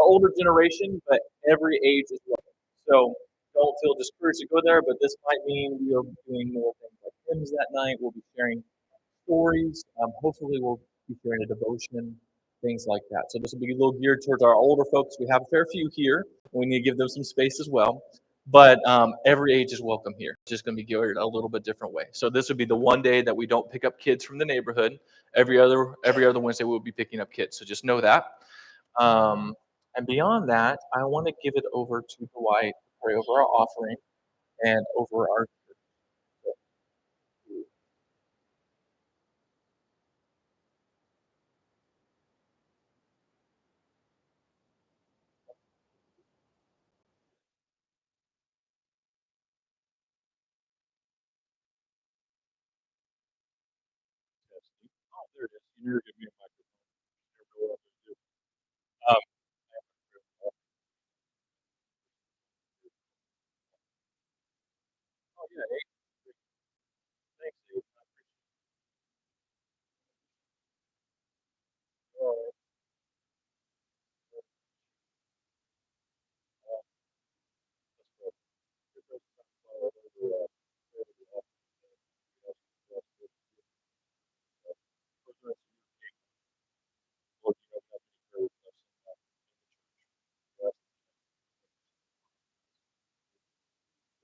older generation, but every age is welcome. So don't feel discouraged to go there, but this might mean we are doing more things like hymns that night. We'll be sharing stories. Hopefully, we'll be sharing a devotion, things like that. So this will be a little geared towards our older folks. We have a fair few here. We need to give them some space as well. But every age is welcome here. It's just going to be geared a little bit different way. So this would be the one day that we don't pick up kids from the neighborhood. Every other Wednesday we'll be picking up kids. So just know that. Um, and beyond that, I want to give it over to Dwight to pray over our offering and over our. Oh, there it is. You need to give me a microphone. Never know what I'm gonna do. Um, oh yeah, hey, thanks, Dave. I appreciate it. All right. Let's go. Get those sunflower over, over the office. Yes, yes, yes, yes. For the rest of your day, Lord, you have nothing to pray with us in the church. Yes,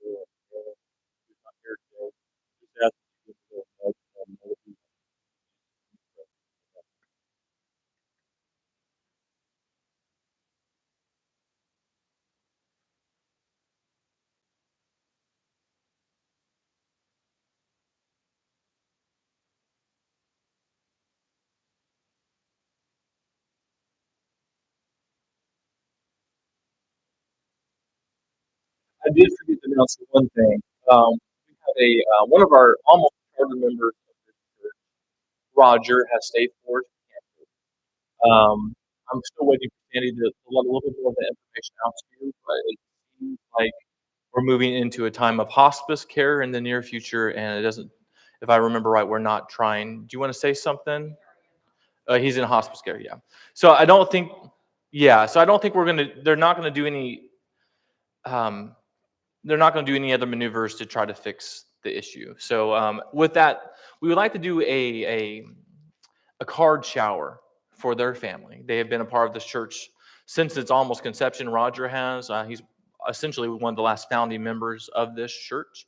Lord, who's not here today. Just ask that you give them a know that I did forget to announce one thing. We have one of our almost charter members of this church, Roger, has stayed for us. I'm still waiting for Sandy to let a little bit more of the information out to you, but it seems like we're moving into a time of hospice care in the near future, and it doesn't, if I remember right, we're not trying. Do you want to say something? He's in hospice care, yeah. So I don't think, yeah, so I don't think they're not gonna do any, um, they're not gonna do any other maneuvers to try to fix the issue. So with that, we would like to do a card shower for their family. They have been a part of this church since its almost conception. Roger has. He's essentially one of the last founding members of this church.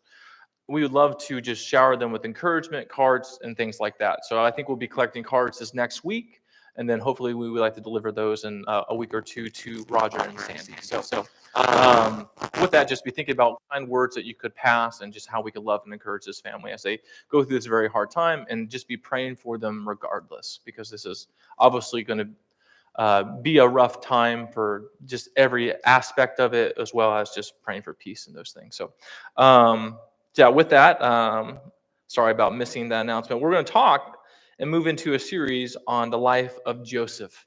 We would love to just shower them with encouragement, cards, and things like that. So I think we'll be collecting cards this next week, and then hopefully we would like to deliver those in a week or two to Roger and Sandy. So with that, just be thinking about kind words that you could pass and just how we could love and encourage this family as they go through this very hard time, and just be praying for them regardless, because this is obviously going to be a rough time for just every aspect of it, as well as just praying for peace and those things. So, yeah, with that, sorry about missing that announcement. We're going to talk and move into a series on the life of Joseph.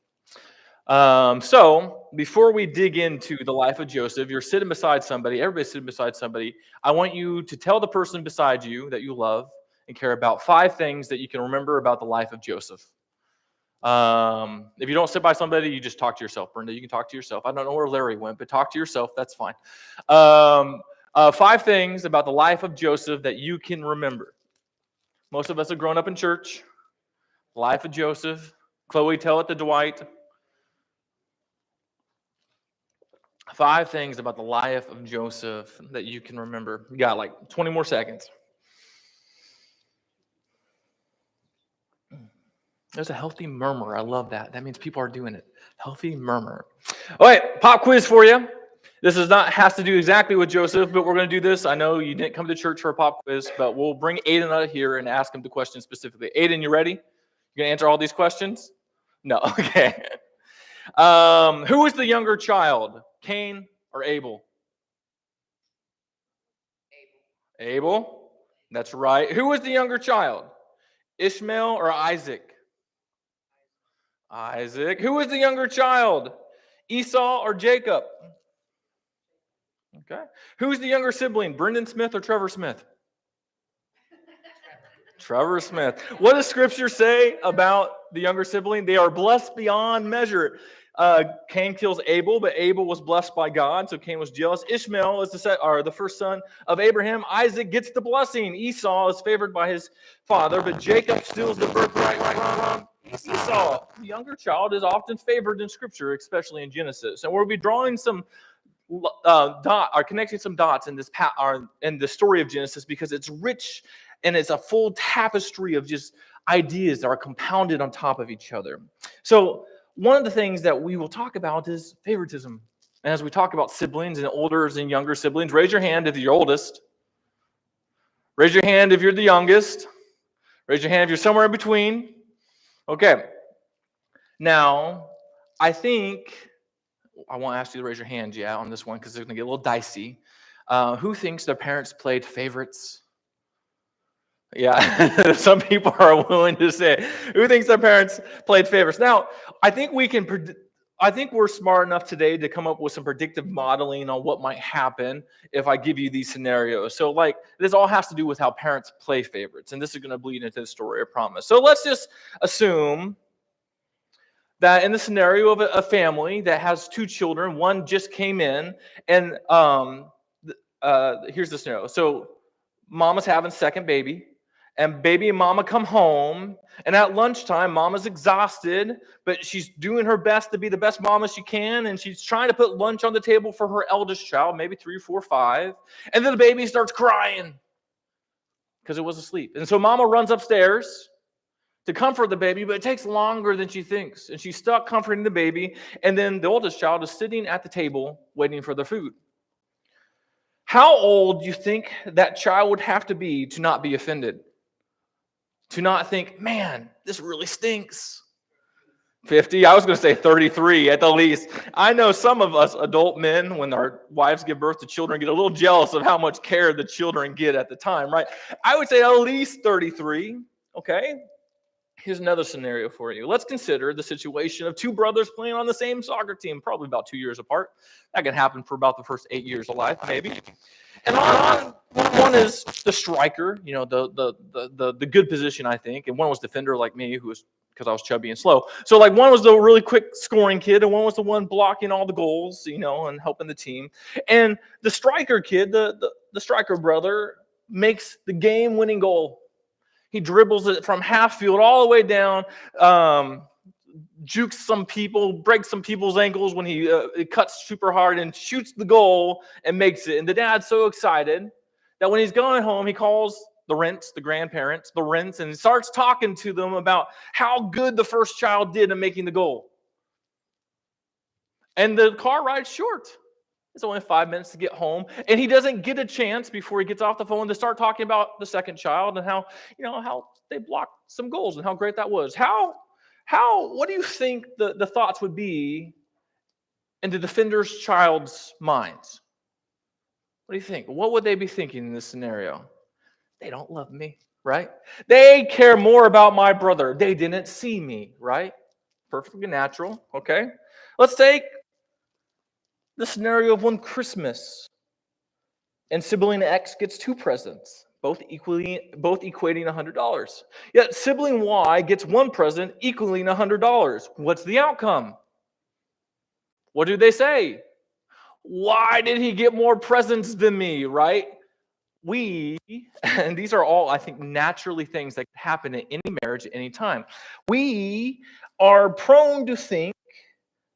So before we dig into the life of Joseph, you're sitting beside somebody, everybody's sitting beside somebody. I want you to tell the person beside you that you love and care about 5 things that you can remember about the life of Joseph. If you don't sit by somebody, you just talk to yourself. Brenda, you can talk to yourself. I don't know where Larry went, but talk to yourself. That's fine. 5 things about the life of Joseph that you can remember. Most of us have grown up in church. Life of Joseph. Chloe, tell it to Dwight. 5 things about the life of Joseph that you can remember. You got like 20 more seconds. There's a healthy murmur. I love that. That means people are doing it. Healthy murmur. All right, pop quiz for you. This has to do exactly with Joseph, but we're going to do this. I know you didn't come to church for a pop quiz, but we'll bring Aiden out here and ask him the question specifically. Aiden, you ready? You going to answer all these questions? No. Okay. Who was the younger child, Cain or Abel? Abel. That's right. Who was the younger child, Ishmael or Isaac? Isaac. Who was the younger child, Esau or Jacob? Okay. Who's the younger sibling, Brendan Smith or Trevor Smith? Trevor Smith. What does Scripture say about the younger sibling? They are blessed beyond measure. Cain kills Abel, but Abel was blessed by God, so Cain was jealous. Ishmael is the first son of Abraham. Isaac gets the blessing. Esau is favored by his father, but Jacob steals the birthright from Esau. The younger child is often favored in Scripture, especially in Genesis. And we'll be drawing some connecting some dots in in the story of Genesis because it's rich and it's a full tapestry of just ideas that are compounded on top of each other. So one of the things that we will talk about is favoritism. And as we talk about siblings and older and younger siblings, raise your hand if you're oldest. Raise your hand if you're the youngest. Raise your hand if you're somewhere in between. Okay. Now, I think I won't ask you to raise your hand yet on this one because it's going to get a little dicey. Who thinks their parents played favorites? Yeah, some people are willing to say, who thinks their parents played favorites? Now, I think we're smart enough today to come up with some predictive modeling on what might happen if I give you these scenarios. So, this all has to do with how parents play favorites, and this is going to bleed into the story, I promise. So let's just assume that in the scenario of a family that has two children, one just came in, and here's the scenario. So mama's having second baby, and baby and mama come home, and at lunchtime, mama's exhausted, but she's doing her best to be the best mama she can, and she's trying to put lunch on the table for her eldest child, maybe 3, 4, 5, and then the baby starts crying because it was asleep. And so mama runs upstairs to comfort the baby, but it takes longer than she thinks. And she's stuck comforting the baby, and then the oldest child is sitting at the table waiting for their food. How old do you think that child would have to be to not be offended? To not think, man, this really stinks. 50, I was going to say 33 at the least. I know some of us adult men, when our wives give birth to children, get a little jealous of how much care the children get at the time, right? I would say at least 33, okay? Here's another scenario for you. Let's consider the situation of two brothers playing on the same soccer team, probably about 2 years apart. That can happen for about the first 8 years of life, maybe. And one is the striker, the good position, I think, and one was defender like me, who was because I was chubby and slow. So one was the really quick scoring kid, and one was the one blocking all the goals, and helping the team. And the striker kid, the striker brother, makes the game-winning goal. He dribbles it from half field all the way down, jukes some people, breaks some people's ankles when he cuts super hard and shoots the goal and makes it. And the dad's so excited that when he's going home, he calls the grandparents, and starts talking to them about how good the first child did in making the goal. And the car ride's short. It's only 5 minutes to get home, and he doesn't get a chance before he gets off the phone to start talking about the second child and how they blocked some goals and how great that was. What do you think the thoughts would be in the defender's child's minds? What do you think? What would they be thinking in this scenario? They don't love me, right? They care more about my brother. They didn't see me, right? Perfectly natural, okay? Let's take the scenario of one Christmas, and sibling X gets 2 presents, both equating $100. Yet sibling Y gets 1 present equaling $100. What's the outcome? What do they say? Why did he get more presents than me, right? And these are all, I think, naturally things that happen in any marriage at any time. We are prone to think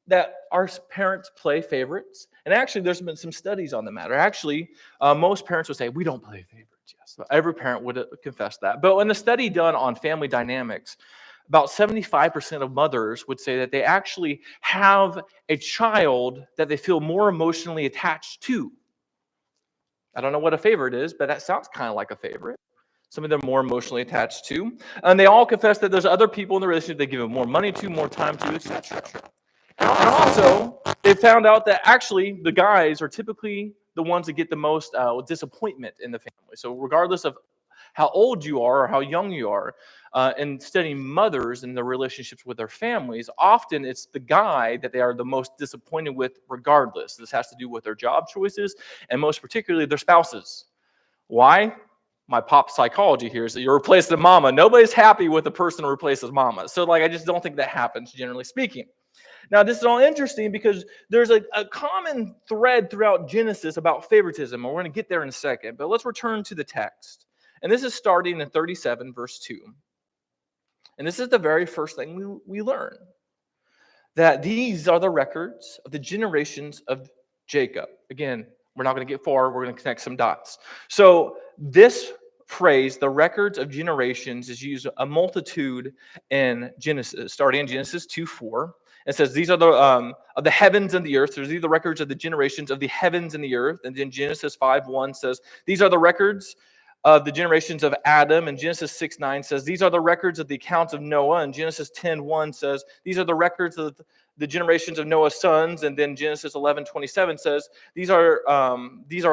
that our parents play favorites. And actually, there's been some studies on the matter. Actually, most parents would say, we don't play favorites. Yes, every parent would confess that. But in a study done on family dynamics, about 75% of mothers would say that they actually have a child that they feel more emotionally attached to. I don't know what a favorite is, but that sounds kind of like a favorite. Some of them more emotionally attached to. And they all confess that there's other people in the relationship they give them more money to, more time to, etc. And also, they found out that actually the guys are typically the ones that get the most disappointment in the family. So regardless of how old you are or how young you are, in studying mothers and their relationships with their families, often it's the guy that they are the most disappointed with regardless. This has to do with their job choices and most particularly their spouses. Why? My pop psychology here is that you're replacing mama. Nobody's happy with the person who replaces mama. So I just don't think that happens, generally speaking. Now, this is all interesting because there's a common thread throughout Genesis about favoritism, and we're going to get there in a second. But let's return to the text. And this is starting in 37, verse 2. And this is the very first thing we learn, that these are the records of the generations of Jacob. Again, we're not going to get far. We're going to connect some dots. So this phrase, the records of generations, is used a multitude in Genesis, starting in Genesis 2:4. It says, these are the of the heavens and the earth. So these are the records of the generations of the heavens and the earth. And then Genesis 5:1 says, these are the records of the generations of Adam. And Genesis 6:9 says, these are the records of the accounts of Noah. And Genesis 10:1 says, these are the records of the generations of Noah's sons. And then Genesis 11:27 says, these are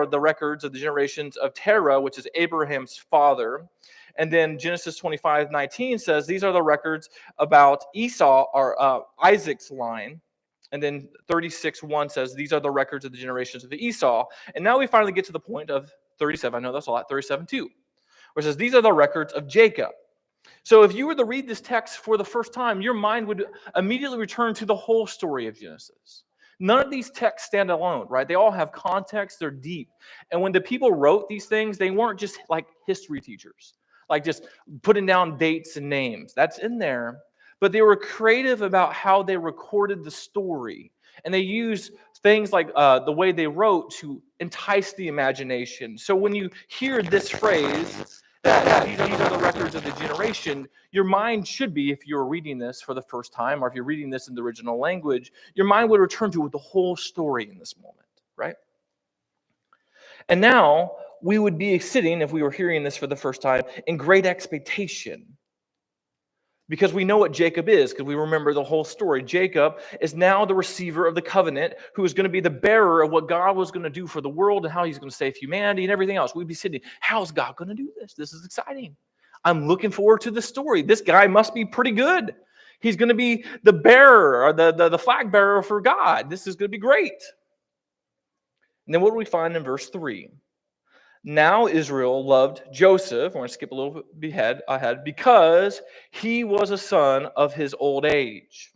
the records of the generations of Terah, which is Abraham's father. And then Genesis 25:19 says, these are the records about Esau, or Isaac's line. And then 36:1 says, these are the records of the generations of Esau. And now we finally get to the point of 37. I know that's a lot. 37:2, where it says, these are the records of Jacob. So if you were to read this text for the first time, your mind would immediately return to the whole story of Genesis. None of these texts stand alone, right? They all have context. They're deep. And when the people wrote these things, they weren't just like history teachers, like just putting down dates and names. That's in there. But they were creative about how they recorded the story. And they used things like the way they wrote to entice the imagination. So when you hear this phrase, that these are the records of the generation, your mind should be, if you're reading this for the first time, or if you're reading this in the original language, your mind would return to the whole story in this moment, right? And now we would be sitting, if we were hearing this for the first time, in great expectation. Because we know what Jacob is, because we remember the whole story. Jacob is now the receiver of the covenant, who is going to be the bearer of what God was going to do for the world and how he's going to save humanity and everything else. We'd be sitting, how's God going to do this? This is exciting. I'm looking forward to the story. This guy must be pretty good. He's going to be the bearer, or the flag bearer for God. This is going to be great. And then what do we find in verse 3? Now Israel loved Joseph, we're going to skip a little bit ahead, because he was a son of his old age.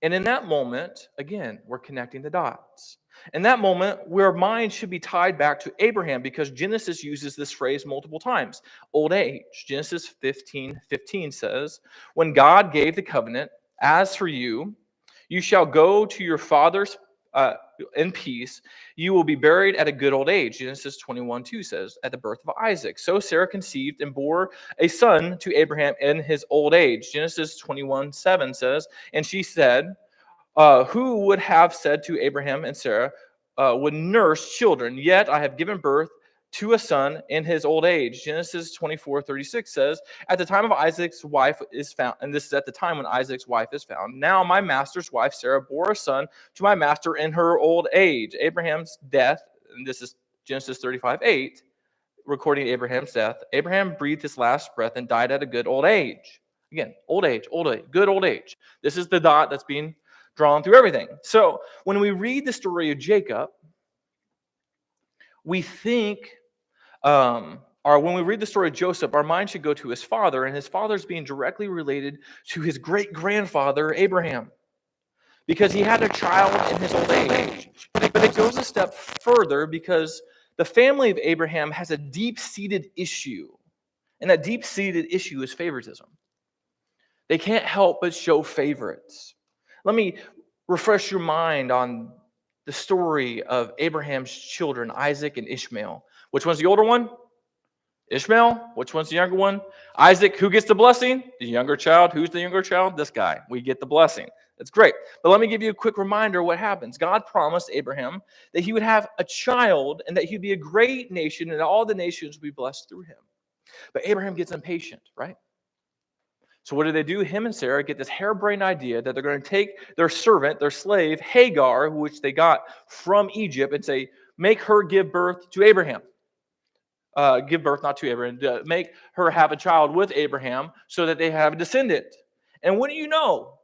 And in that moment, again, we're connecting the dots. In that moment, our mind should be tied back to Abraham, because Genesis uses this phrase multiple times. Old age. Genesis 15:15 says, when God gave the covenant, as for you, you shall go to your father's in peace, you will be buried at a good old age. Genesis 21:2 says, at the birth of Isaac. So Sarah conceived and bore a son to Abraham in his old age. Genesis 21:7 says, and she said, who would have said to Abraham and Sarah would nurse children, yet I have given birth to a son in his old age. Genesis 24:36 says, at the time of Isaac's wife is found, and this is at the time when Isaac's wife is found. Now my master's wife, Sarah, bore a son to my master in her old age. Abraham's death, and this is Genesis 35:8, recording Abraham's death. Abraham breathed his last breath and died at a good old age. Again, old age, good old age. This is the dot that's being drawn through everything. So when we read the story of Jacob, we think, or when we read the story of Joseph, our mind should go to his father, and his father's being directly related to his great-grandfather, Abraham, because he had a child in his old age. But it goes a step further, because the family of Abraham has a deep-seated issue, and that deep-seated issue is favoritism. They can't help but show favorites. Let me refresh your mind on the story of Abraham's children, Isaac and Ishmael. Which one's the older one? Ishmael. Which one's the younger one? Isaac. Who gets the blessing? The younger child. Who's the younger child? This guy. We get the blessing. That's great. But let me give you a quick reminder of what happens. God promised Abraham that he would have a child and that he'd be a great nation and all the nations would be blessed through him. But Abraham gets impatient, right? So what do? Him and Sarah get this harebrained idea that they're going to take their servant, their slave, Hagar, which they got from Egypt, and say, make her give birth to Abraham. Give birth, not to Abraham, make her have a child with Abraham so that they have a descendant. And what do you know?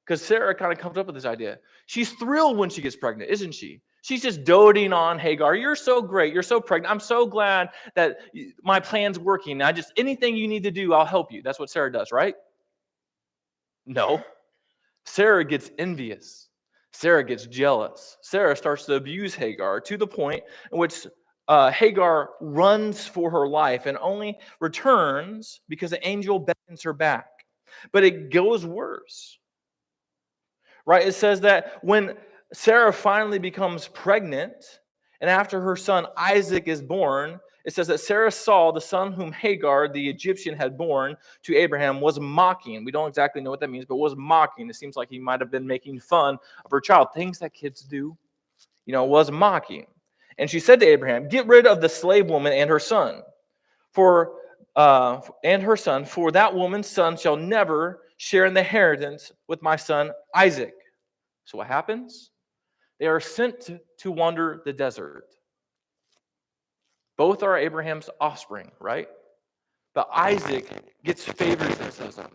Because Sarah kind of comes up with this idea. She's thrilled when she gets pregnant, isn't she? She's just doting on Hagar. You're so great. You're so pregnant. I'm so glad that my plan's working. Anything you need to do, I'll help you. That's what Sarah does, right? No. Sarah gets envious. Sarah gets jealous. Sarah starts to abuse Hagar to the point in which Hagar runs for her life and only returns because the angel beckons her back. But it goes worse, right? It says that when Sarah finally becomes pregnant, and after her son Isaac is born, it says that Sarah saw the son whom Hagar, the Egyptian, had born to Abraham was mocking. We don't exactly know what that means, but was mocking. It seems like he might have been making fun of her child. Things that kids do, was mocking. And she said to Abraham, "Get rid of the slave woman and her son, for that woman's son shall never share in the inheritance with my son Isaac." So what happens? They are sent to wander the desert. Both are Abraham's offspring, right? But Isaac gets favoritism,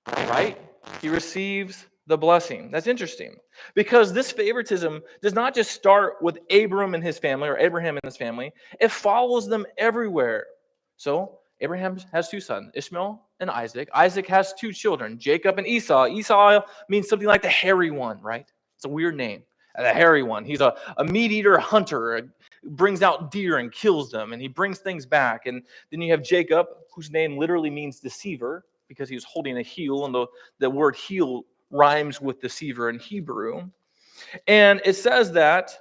right? He receives the blessing. That's interesting. Because this favoritism does not just start with Abram and his family, or Abraham and his family. It follows them everywhere. So Abraham has two sons, Ishmael and Isaac. Isaac has two children, Jacob and Esau. Esau means something like the hairy one, right? It's a weird name. The hairy one. He's a meat eater, hunter, brings out deer and kills them, and he brings things back. And then you have Jacob, whose name literally means deceiver, because he was holding a heel, and the word heel rhymes with deceiver in Hebrew. And it says that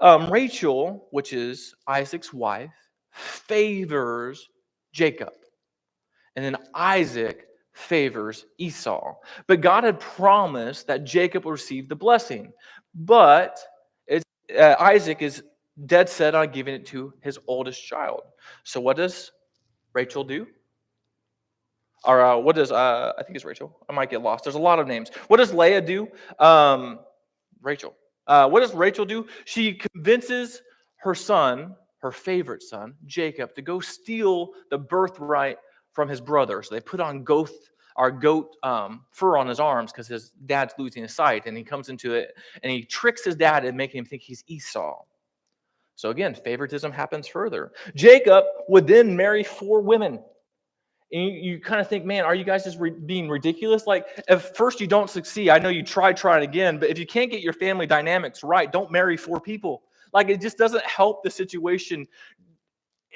Rachel, which is Isaac's wife, favors Jacob. And then Isaac favors Esau. But God had promised that Jacob would receive the blessing. But Isaac is dead set on giving it to his oldest child. So what does Rachel do? Or what does, I think it's Rachel. I might get lost. There's a lot of names. What does Leah do? Rachel. What does Rachel do? She convinces her son, her favorite son, Jacob, to go steal the birthright from his brother. So they put on goat fur on his arms because his dad's losing his sight. And he comes into it and he tricks his dad and making him think he's Esau. So again, favoritism happens further. Jacob would then marry 4 women. And you kind of think, man, are you guys just being ridiculous? Like, if first you don't succeed, I know you try it again, but if you can't get your family dynamics right, don't marry 4 people. Like, it just doesn't help the situation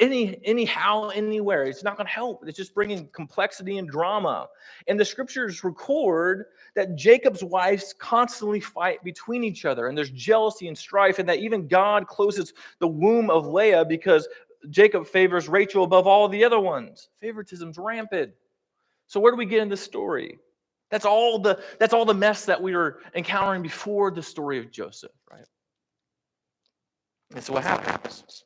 anyhow, anywhere. It's not going to help. It's just bringing complexity and drama. And the scriptures record that Jacob's wives constantly fight between each other, and there's jealousy and strife, and that even God closes the womb of Leah because Jacob favors Rachel above all the other ones. Favoritism's rampant. So where do we get in this story? That's all the mess that we were encountering before the story of Joseph, right? And so what happens?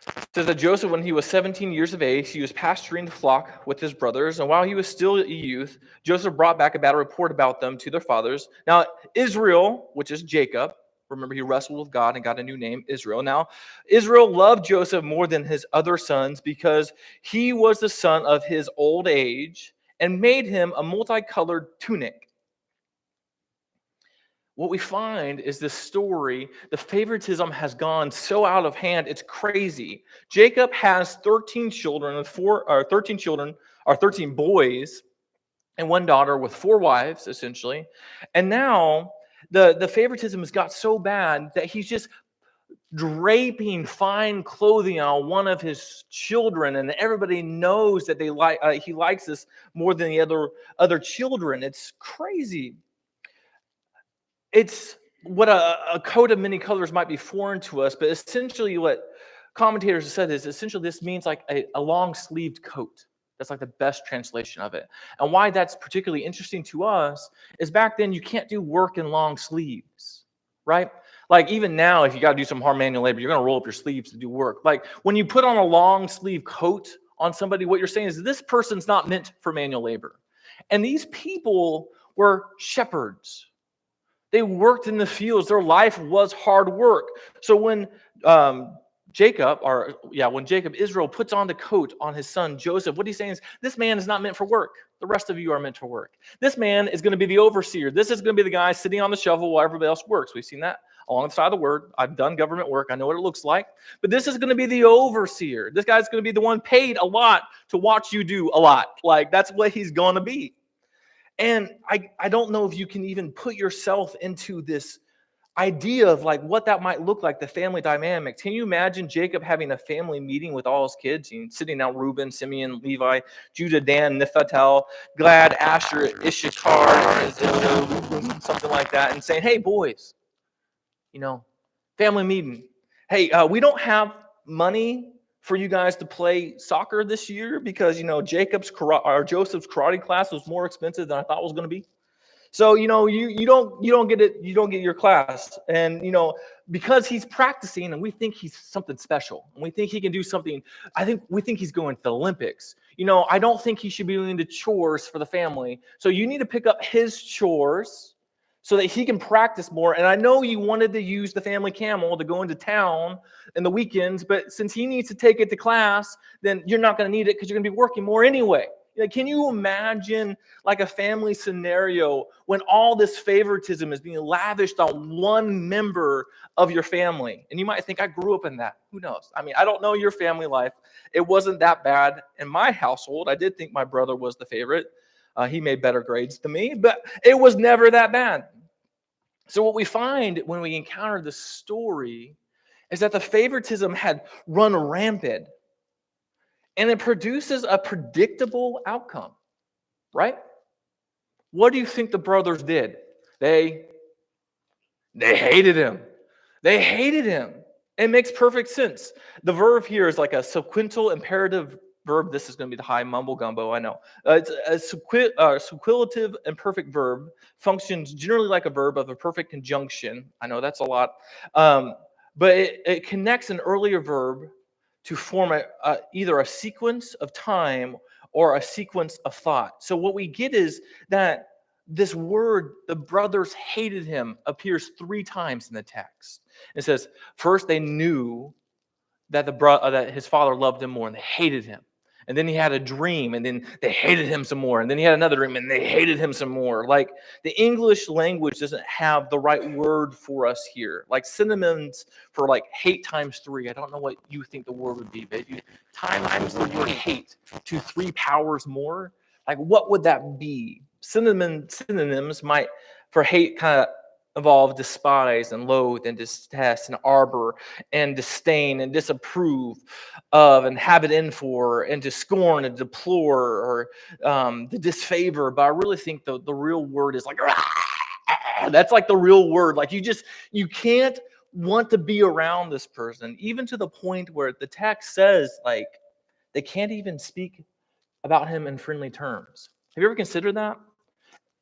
It says that Joseph, when he was 17 years of age, he was pasturing the flock with his brothers. And while he was still a youth, Joseph brought back a bad report about them to their fathers. Now, Israel, which is Jacob, remember he wrestled with God and got a new name, Israel. Now, Israel loved Joseph more than his other sons because he was the son of his old age and made him a multicolored tunic. What we find is this story, the favoritism has gone so out of hand, it's crazy. Jacob has 13 children, 13 boys, and 1 daughter with 4 wives, essentially. And now the favoritism has got so bad that he's just draping fine clothing on one of his children, and everybody knows that he likes this more than the other children. It's crazy. It's what a coat of many colors might be foreign to us, but essentially what commentators have said is essentially this means like a long-sleeved coat. That's like the best translation of it. And why that's particularly interesting to us is back then you can't do work in long sleeves, right? Like even now, if you got to do some hard manual labor, you're going to roll up your sleeves to do work. Like when you put on a long sleeve coat on somebody, what you're saying is this person's not meant for manual labor. And these people were shepherds. They worked in the fields. Their life was hard work. So when Israel puts on the coat on his son Joseph, what he's saying is, this man is not meant for work. The rest of you are meant for work. This man is going to be the overseer. This is going to be the guy sitting on the shovel while everybody else works. We've seen that along the side of the word. I've done government work. I know what it looks like. But this is going to be the overseer. This guy's going to be the one paid a lot to watch you do a lot. Like, that's what he's going to be. And I don't know if you can even put yourself into this idea of like what that might look like, the family dynamic. Can you imagine Jacob having a family meeting with all his kids and sitting down, Reuben, Simeon, Levi, Judah, Dan, Nephtali, Gad, Asher, Issachar, Zebulun, something like that, and saying, hey, boys, family meeting. Hey, we don't have money for you guys to play soccer this year because, Joseph's karate class was more expensive than I thought it was going to be. So, you don't get your class. And, because he's practicing and we think he's something special and we think he can do something, we think he's going to the Olympics. I don't think he should be doing the chores for the family. So you need to pick up his chores so that he can practice more. And I know you wanted to use the family camel to go into town in the weekends, but since he needs to take it to class, then you're not going to need it because you're going to be working more anyway. Can you imagine like a family scenario when all this favoritism is being lavished on one member of your family? And you might think, I grew up in that. Who knows? I don't know your family life. It wasn't that bad in my household. I did think my brother was the favorite. He made better grades than me, but it was never that bad. So what we find when we encounter this story is that the favoritism had run rampant. And it produces a predictable outcome, right? What do you think the brothers did? They hated him. They hated him. It makes perfect sense. The verb here is like a sequential imperative verb. This is going to be the high mumble gumbo, I know. It's a sequilative imperfect verb, functions generally like a verb of a perfect conjunction. I know that's a lot. But it connects an earlier verb to form either a sequence of time or a sequence of thought. So what we get is that this word, the brothers hated him, appears 3 times in the text. It says, first they knew that that his father loved him more, and they hated him. And then he had a dream, and then they hated him some more. And then he had another dream, and they hated him some more. Like, the English language doesn't have the right word for us here. Like, synonyms for, like, hate times 3. I don't know what you think the word would be, but if you times the word hate to 3 powers more, like, what would that be? Synonyms might, for hate, kind of involve despise and loathe and detest and arbor and disdain and disapprove of and have it in for and to scorn and deplore or the disfavor. But I really think the real word is like, that's like the real word. Like you can't want to be around this person, even to the point where the text says like they can't even speak about him in friendly terms. Have you ever considered that?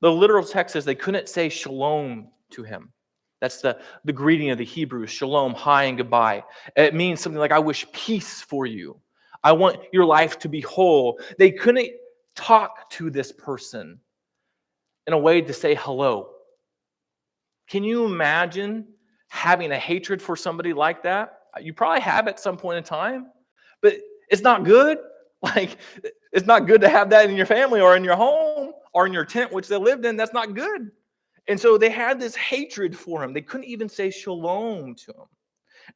The literal text says they couldn't say shalom to him. That's the greeting of the Hebrews, shalom, hi and goodbye. It means something like, I wish peace for you. I want your life to be whole. They couldn't talk to this person in a way to say hello. Can you imagine having a hatred for somebody like that? You probably have at some point in time, but it's not good. Like, it's not good to have that in your family or in your home or in your tent, which they lived in. That's not good. And so they had this hatred for him. They couldn't even say shalom to him.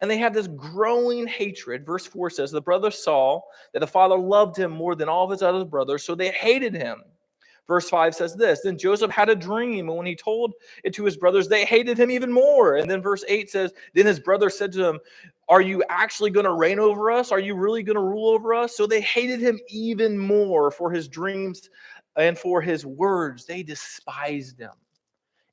And they had this growing hatred. Verse 4 says, the brothers saw that the father loved him more than all of his other brothers, so they hated him. Verse 5 says this, then Joseph had a dream, and when he told it to his brothers, they hated him even more. And then verse 8 says, then his brother said to him, are you actually going to reign over us? Are you really going to rule over us? So they hated him even more for his dreams and for his words. They despised him.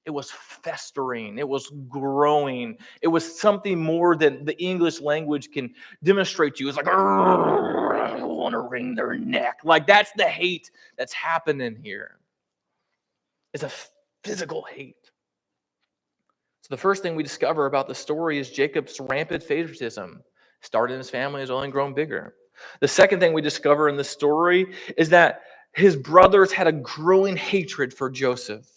It was festering. It was growing. It was something more than the English language can demonstrate to you. It's like, I want to wring their neck. Like, that's the hate that's happening here. It's a physical hate. So the first thing we discover about the story is Jacob's rampant favoritism. Started in his family, has only grown bigger. The second thing we discover in the story is that his brothers had a growing hatred for Joseph.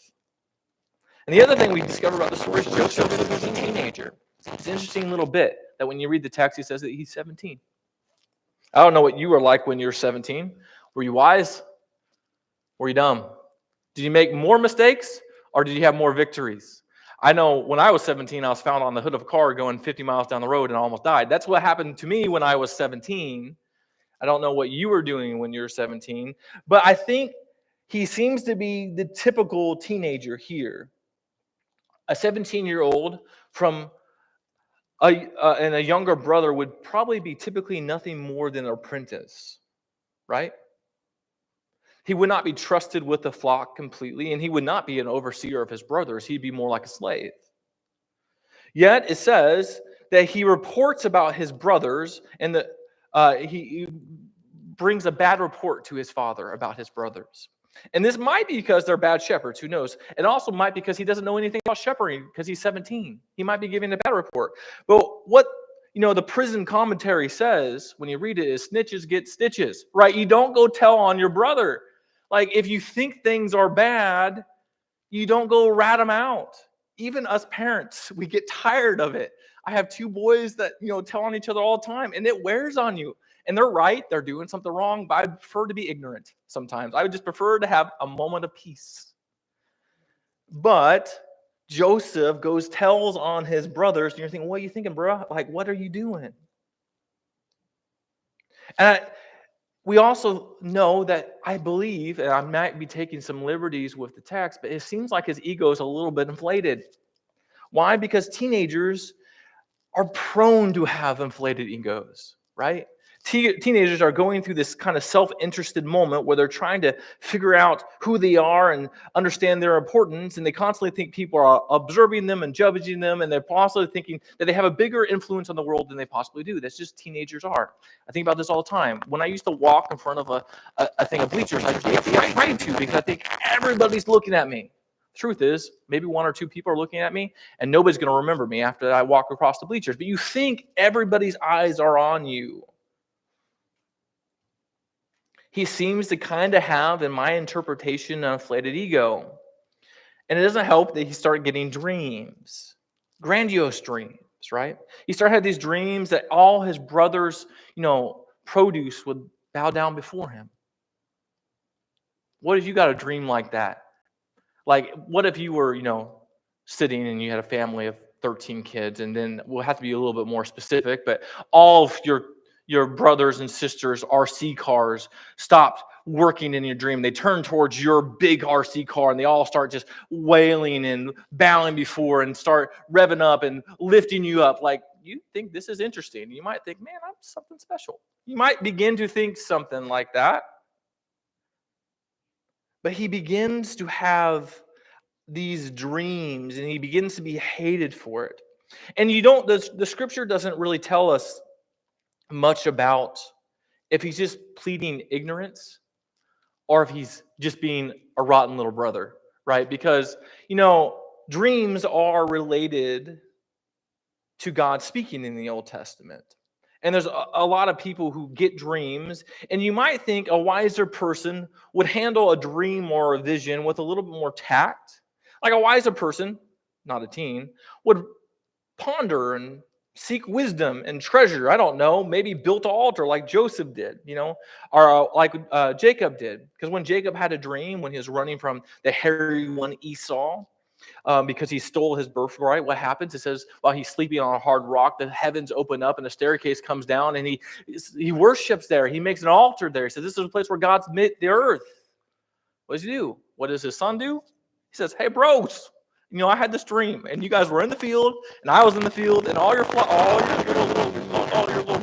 And the other thing we discover about the story is Joseph was a teenager. It's an interesting little bit that when you read the text, he says that he's 17. I don't know what you were like when you were 17. Were you wise? Were you dumb? Did you make more mistakes or did you have more victories? I know when I was 17, I was found on the hood of a car going 50 miles down the road and I almost died. That's what happened to me when I was 17. I don't know what you were doing when you were 17, but I think He seems to be the typical teenager here. A 17-year-old from and a younger brother would probably be typically nothing more than an apprentice, right? He would not be trusted with the flock completely, and he would not be an overseer of his brothers. He'd be more like a slave. Yet it says that he reports about his brothers, and that he brings a bad report to his father about his brothers. And this might be because they're bad shepherds, who knows? It also might be because he doesn't know anything about shepherding because he's 17. He might be giving a bad report. But what the prison commentary says when you read it is snitches get stitches, right? You don't go tell on your brother. Like, if you think things are bad, you don't go rat them out. Even us parents, we get tired of it. I have two boys that, tell on each other all the time, and it wears on you. And they're right. They're doing something wrong, but I prefer to be ignorant sometimes. I would just prefer to have a moment of peace. But Joseph tells on his brothers, and you're thinking, what are you thinking, bro? Like, what are you doing? And we also know that, I believe, and I might be taking some liberties with the text, but it seems like his ego is a little bit inflated. Why? Because teenagers are prone to have inflated egos, right? Teenagers are going through this kind of self-interested moment where they're trying to figure out who they are and understand their importance, and they constantly think people are observing them and judging them, and they're possibly thinking that they have a bigger influence on the world than they possibly do. That's just teenagers are. I think about this all the time. When I used to walk in front of a thing of bleachers, I usually get afraid to because I think everybody's looking at me. Truth is, maybe one or two people are looking at me, and nobody's going to remember me after I walk across the bleachers. But you think everybody's eyes are on you. He seems to kind of have, in my interpretation, an inflated ego. And it doesn't help that he started getting dreams, grandiose dreams, right? He started having these dreams that all his brothers, produce would bow down before him. What if you got a dream like that? Like, what if you were, sitting and you had a family of 13 kids, and then we'll have to be a little bit more specific, but all of your brothers and sisters' RC cars stopped working in your dream. They turn towards your big RC car, and they all start just wailing and bowing before and start revving up and lifting you up. Like, you think this is interesting. You might think, man, I'm something special. You might begin to think something like that. But he begins to have these dreams, and he begins to be hated for it. And the scripture doesn't really tell us much about if he's just pleading ignorance or if he's just being a rotten little brother, right? Because, dreams are related to God speaking in the Old Testament. And there's a lot of people who get dreams, and you might think a wiser person would handle a dream or a vision with a little bit more tact. Like a wiser person, not a teen, would ponder and seek wisdom and treasure. I don't know, maybe built an altar like Joseph did, or like Jacob did. Because when Jacob had a dream, when he was running from the hairy one Esau, because he stole his birthright, what happens? It says while he's sleeping on a hard rock, the heavens open up and a staircase comes down, and he worships there. He makes an altar there. He says, this is a place where God's made the earth. What does he do? What does his son do? He says, hey, bros, I had this dream, and you guys were in the field, and I was in the field, and all your little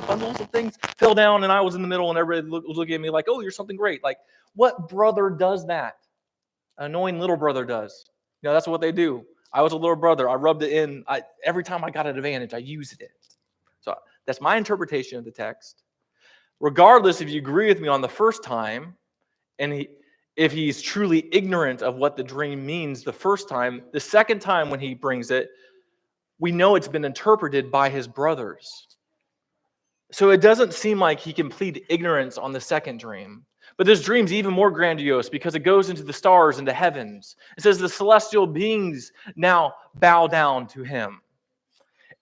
bundles of things fell down, and I was in the middle, and everybody was looking at me like, oh, you're something great. Like, what brother does that? An annoying little brother does. That's what they do. I was a little brother. I rubbed it in. Every time I got an advantage, I used it. So that's my interpretation of the text. Regardless if you agree with me on the first time, and if he's truly ignorant of what the dream means the first time, the second time when he brings it, we know it's been interpreted by his brothers. So it doesn't seem like he can plead ignorance on the second dream. But this dream's even more grandiose because it goes into the stars and the heavens. It says the celestial beings now bow down to him.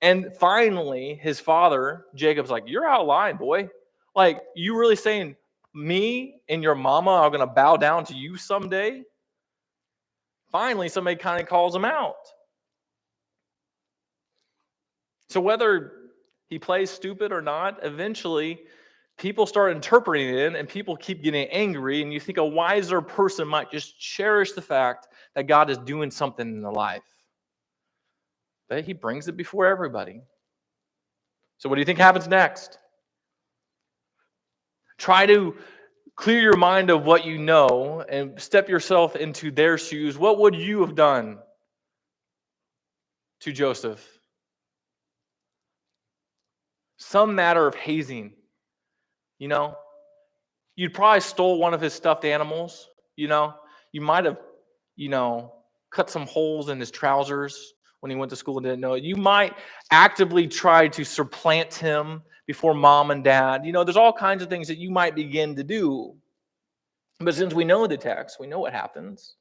And finally, his father, Jacob's like, you're out of line, boy. Like, you really saying me and your mama are going to bow down to you someday? Finally, somebody kind of calls him out. So whether he plays stupid or not, eventually People start interpreting it, and people keep getting angry, and you think a wiser person might just cherish the fact that God is doing something in their life. But he brings it before everybody. So what do you think happens next? Try to clear your mind of what you know and step yourself into their shoes. What would you have done to Joseph? Some matter of hazing, you know? You'd probably stole one of his stuffed animals, you know? You might have, cut some holes in his trousers when he went to school and didn't know it. You might actively try to supplant him before mom and dad. There's all kinds of things that you might begin to do. But since we know the text, we know what happens.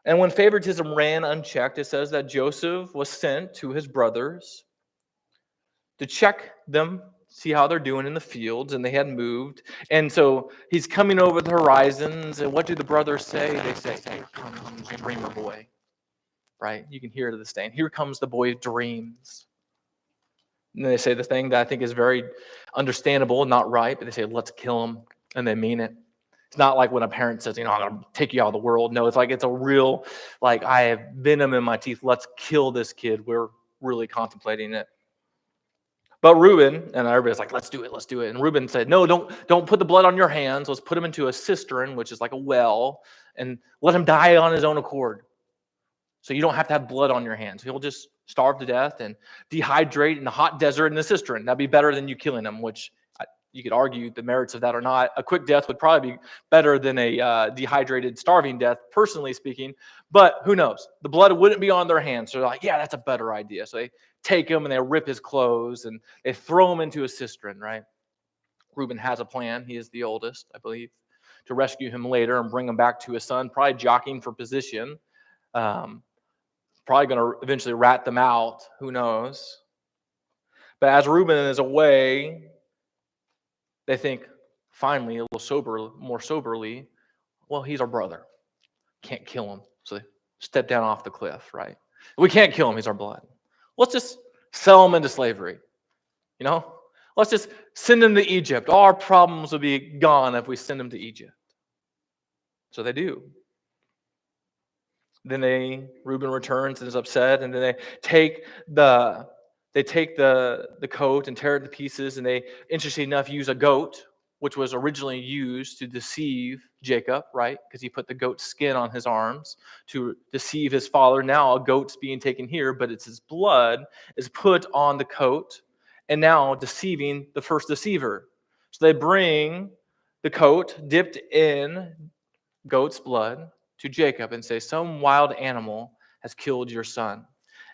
And when favoritism ran unchecked, it says that Joseph was sent to his brothers to check them, see how they're doing in the fields, and they had moved. And so he's coming over the horizons, and what do the brothers say? They say, "Here comes the dreamer boy." Right? You can hear it to this day. Here comes the boy of dreams. And they say the thing that I think is very understandable, not right, but they say, "Let's kill him," and they mean it. It's not like when a parent says, "I'm going to take you out of the world." No, it's like it's a real, like, I have venom in my teeth. Let's kill this kid. We're really contemplating it. But Reuben, and everybody's like, let's do it, let's do it. And Reuben said, no, don't put the blood on your hands. Let's put him into a cistern, which is like a well, and let him die on his own accord. So you don't have to have blood on your hands. He'll just starve to death and dehydrate in the hot desert in the cistern. That'd be better than you killing him, which you could argue the merits of that or not. A quick death would probably be better than a dehydrated, starving death, personally speaking. But who knows? The blood wouldn't be on their hands. So they're like, yeah, that's a better idea. So they take him and they rip his clothes and they throw him into a cistern, right? Reuben has a plan. He is the oldest, I believe, to rescue him later and bring him back to his son, probably jockeying for position. Probably going to eventually rat them out. Who knows? But as Reuben is away, they think, finally, a little more soberly, well, he's our brother. Can't kill him. So they step down off the cliff, right? We can't kill him. He's our blood. Let's just sell him into slavery. Let's just send him to Egypt. All our problems will be gone if we send him to Egypt. So they do. Then Reuben returns and is upset, and then they take the coat and tear it to pieces, and they, interestingly enough, use a goat, which was originally used to deceive Jacob, right? Because he put the goat's skin on his arms to deceive his father. Now a goat's being taken here, but it's his blood is put on the coat, and now deceiving the first deceiver. So they bring the coat dipped in goat's blood to Jacob and say, some wild animal has killed your son.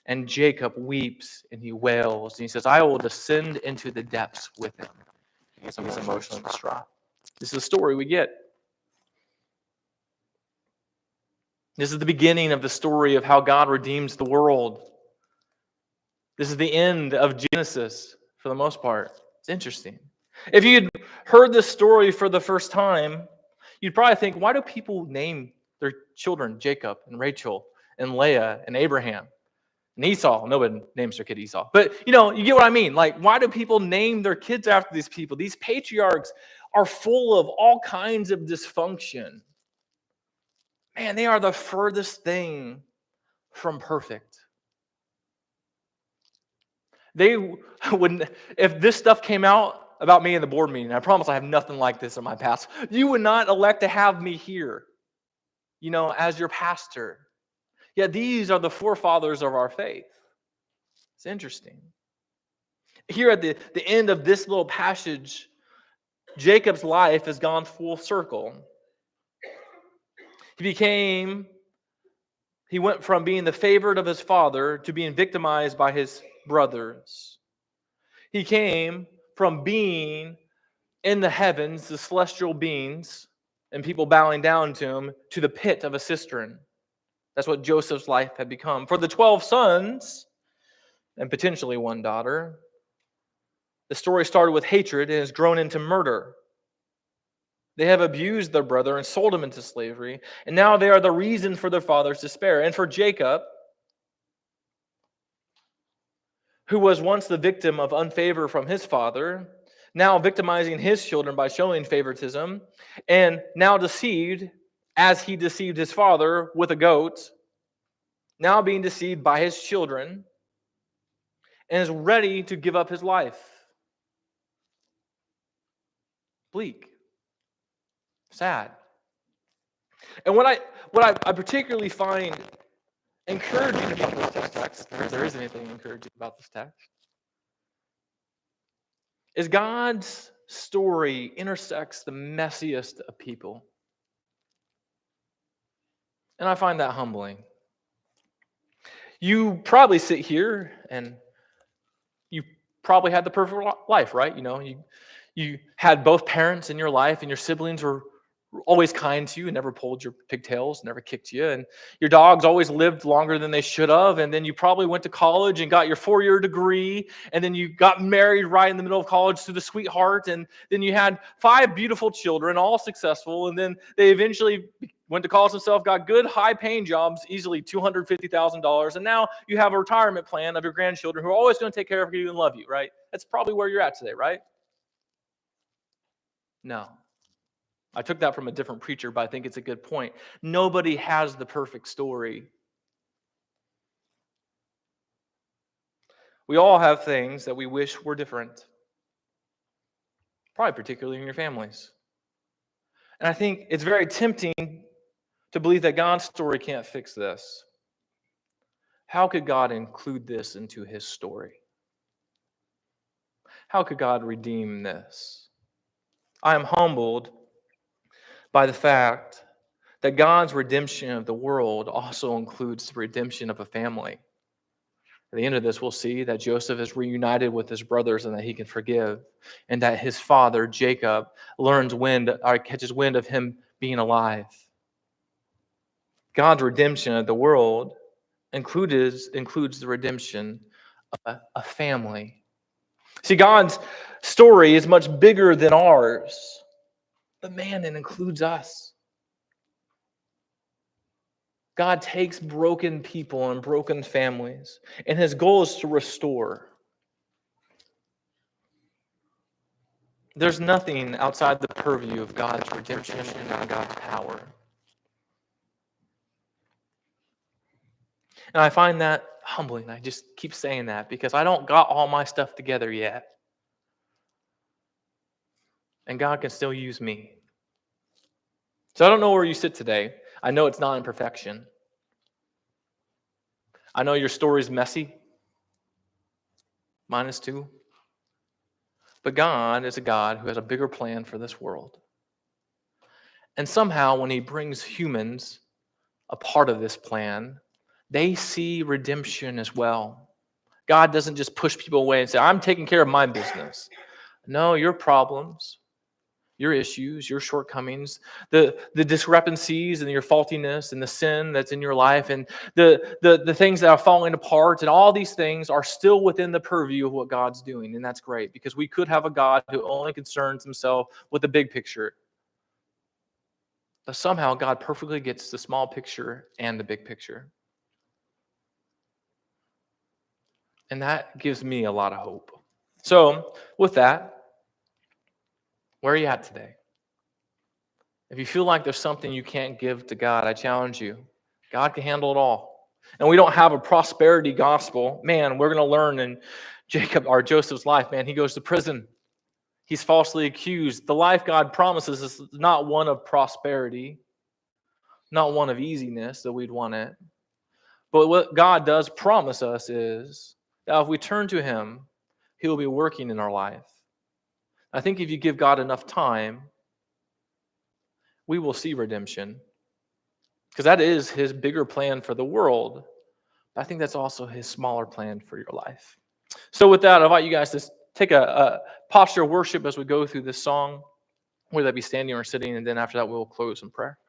And Jacob weeps and he wails. And he says, I will descend into the depths with him. He's emotionally distraught. This is the story we get. This is the beginning of the story of how God redeems the world. This is the end of Genesis for the most part. It's interesting. If you had heard this story for the first time, you'd probably think, why do people name their children Jacob and Rachel and Leah and Abraham and Esau? Nobody names their kid Esau. But, you get what I mean. Like, why do people name their kids after these people? These patriarchs are full of all kinds of dysfunction. Man, they are the furthest thing from perfect. They wouldn't, if this stuff came out about me in the board meeting, I promise I have nothing like this in my past, you would not elect to have me here, as your pastor. Yet these are the forefathers of our faith. It's interesting. Here at the end of this little passage, Jacob's life has gone full circle. He went from being the favorite of his father to being victimized by his brothers. He came from being in the heavens, the celestial beings, and people bowing down to him, to the pit of a cistern. That's what Joseph's life had become. For the 12 sons, and potentially one daughter, the story started with hatred and has grown into murder. They have abused their brother and sold him into slavery, and now they are the reason for their father's despair. And for Jacob, who was once the victim of unfavor from his father, now victimizing his children by showing favoritism, and now deceived as he deceived his father with a goat, now being deceived by his children, and is ready to give up his life. Bleak. Sad. And what I particularly find encouraging about this text, if there is anything encouraging about this text, is God's story intersects the messiest of people. And I find that humbling. You probably sit here and you probably had the perfect life, right? You had both parents in your life, and your siblings were always kind to you and never pulled your pigtails, never kicked you. And your dogs always lived longer than they should have. And then you probably went to college and got your 4-year degree. And then you got married right in the middle of college to the sweetheart. And then you had 5 beautiful children, all successful. And then they eventually went to college themselves, got good high-paying jobs, easily $250,000. And now you have a retirement plan of your grandchildren who are always going to take care of you and love you, right? That's probably where you're at today, right? No. I took that from a different preacher, but I think it's a good point. Nobody has the perfect story. We all have things that we wish were different, probably particularly in your families. And I think it's very tempting to believe that God's story can't fix this. How could God include this into his story? How could God redeem this? I am humbled by the fact that God's redemption of the world also includes the redemption of a family. At the end of this, we'll see that Joseph is reunited with his brothers and that he can forgive, and that his father, Jacob, catches wind of him being alive. God's redemption of the world includes the redemption of a family. See, God's story is much bigger than ours, but man, it includes us. God takes broken people and broken families, and his goal is to restore. There's nothing outside the purview of God's redemption and God's power. And I find that humbling. I just keep saying that because I don't got all my stuff together yet. And God can still use me. So I don't know where you sit today. I know it's not in perfection. I know your story's messy. Mine is too. But God is a God who has a bigger plan for this world. And somehow when he brings humans a part of this plan, they see redemption as well. God doesn't just push people away and say, I'm taking care of my business. No, your problems, your issues, your shortcomings, the discrepancies and your faultiness and the sin that's in your life and the things that are falling apart and all these things are still within the purview of what God's doing. And that's great because we could have a God who only concerns himself with the big picture. But somehow God perfectly gets the small picture and the big picture. And that gives me a lot of hope. So with that, where are you at today? If you feel like there's something you can't give to God, I challenge you. God can handle it all. And we don't have a prosperity gospel. Man, we're going to learn in Joseph's life, man, he goes to prison. He's falsely accused. The life God promises is not one of prosperity, not one of easiness that we'd want it. But what God does promise us is that if we turn to him, he will be working in our life. I think if you give God enough time, we will see redemption. Because that is his bigger plan for the world. But I think that's also his smaller plan for your life. So with that, I invite you guys to take a posture of worship as we go through this song, whether that be standing or sitting, and then after that, we'll close in prayer.